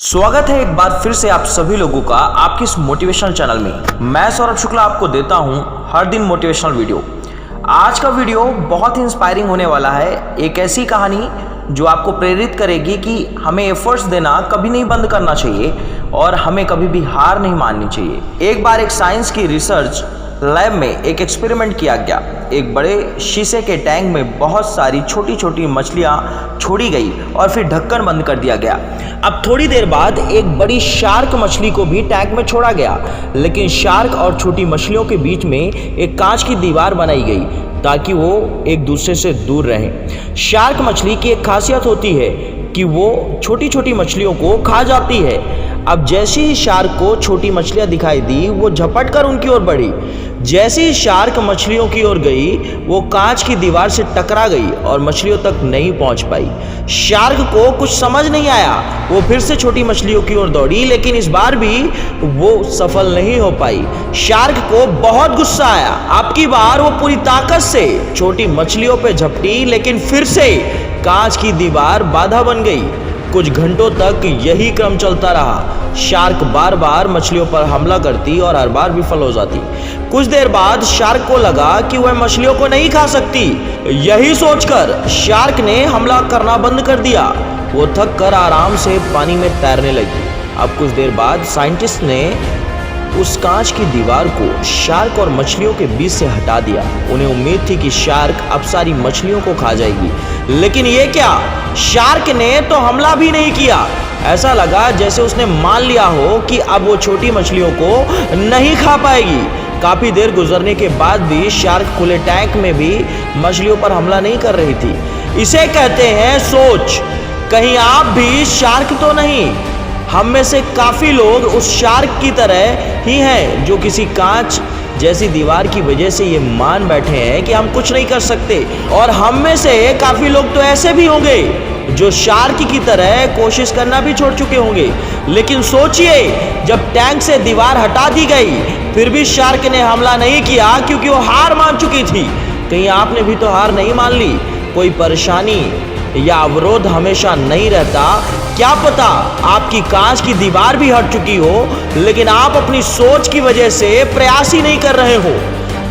स्वागत है एक बार फिर से आप सभी लोगों का आपके इस मोटिवेशनल चैनल में। मैं सौरभ शुक्ला आपको देता हूं हर दिन मोटिवेशनल वीडियो। आज का वीडियो बहुत ही इंस्पायरिंग होने वाला है। एक ऐसी कहानी जो आपको प्रेरित करेगी कि हमें एफर्ट्स देना कभी नहीं बंद करना चाहिए और हमें कभी भी हार नहीं माननी चाहिए। एक बार एक साइंस की रिसर्च लैब में एक एक्सपेरिमेंट किया गया। एक बड़े शीशे के टैंक में बहुत सारी छोटी छोटी मछलियां छोड़ी गई और फिर ढक्कन बंद कर दिया गया। अब थोड़ी देर बाद एक बड़ी शार्क मछली को भी टैंक में छोड़ा गया, लेकिन शार्क और छोटी मछलियों के बीच में एक कांच की दीवार बनाई गई ताकि वो एक दूसरे से दूर रहें। शार्क मछली की एक खासियत होती है कि वो छोटी छोटी मछलियों को खा जाती है। अब जैसे ही शार्क को छोटी मछलियां दिखाई दी, वो झपट कर उनकी ओर बढ़ी। जैसे ही शार्क मछलियों की ओर गई, वो कांच की दीवार से टकरा गई और मछलियों तक नहीं पहुंच पाई। शार्क को कुछ समझ नहीं आया। वो फिर से छोटी मछलियों की ओर दौड़ी, लेकिन इस बार भी वो सफल नहीं हो पाई। शार्क को बहुत गुस्सा आया। अब की बार वो पूरी ताकत से छोटी मछलियों पे झपटी, लेकिन फिर से कांच की दीवार बाधा बन गई। कुछ घंटों तक यही क्रम चलता रहा। शार्क बार बार मछलियों पर हमला करती और हर बार विफल हो जाती। कुछ देर बाद शार्क को लगा कि वह मछलियों को नहीं खा सकती। यही सोचकर शार्क ने हमला करना बंद कर दिया। वो थक कर आराम से पानी में तैरने लगी। अब कुछ देर बाद साइंटिस्ट ने उस कांच की दीवार को शार्क और मछलियों के बीच से हटा दिया। उन्हें उम्मीद थी कि शार्क अब सारी मछलियों को खा जाएगी, लेकिन ये क्या, शार्क ने तो हमला भी नहीं किया। ऐसा लगा जैसे उसने मान लिया हो कि अब वो छोटी मछलियों को नहीं खा पाएगी। काफी देर गुजरने के बाद भी शार्क खुले टैंक में भी मछलियों पर हमला नहीं कर रही थी। इसे कहते हैं सोच। कहीं आप भी शार्क तो नहीं। हम में से काफी लोग उस शार्क की तरह ही हैं जो किसी कांच जैसी दीवार की वजह से ये मान बैठे हैं कि हम कुछ नहीं कर सकते। और हम में से काफी लोग तो ऐसे भी होंगे जो शार्क की तरह कोशिश करना भी छोड़ चुके होंगे। लेकिन सोचिए, जब टैंक से दीवार हटा दी गई, फिर भी शार्क ने हमला नहीं किया क्योंकि वो हार मान चुकी थी। कहीं आपने भी तो हार नहीं मान ली? कोई परेशानी या अवरोध हमेशा नहीं रहता। क्या पता आपकी कांच की दीवार भी हट चुकी हो, लेकिन आप अपनी सोच की वजह से प्रयास ही नहीं कर रहे हो।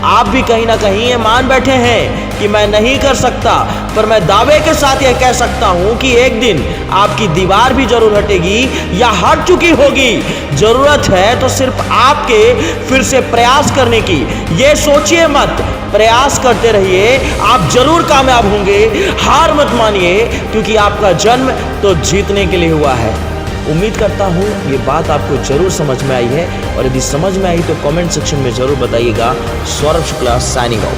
आप भी कहीं ना कहीं ये मान बैठे हैं कि मैं नहीं कर सकता, पर मैं दावे के साथ यह कह सकता हूं कि एक दिन आपकी दीवार भी जरूर हटेगी या हट चुकी होगी। जरूरत है तो सिर्फ आपके फिर से प्रयास करने की। ये सोचिए मत, प्रयास करते रहिए, आप जरूर कामयाब होंगे। हार मत मानिए, क्योंकि आपका जन्म तो जीतने के लिए हुआ है। उम्मीद करता हूँ ये बात आपको जरूर समझ में आई है, और यदि समझ में आई तो कमेंट सेक्शन में जरूर बताइएगा। Saurabh Shukla signing out.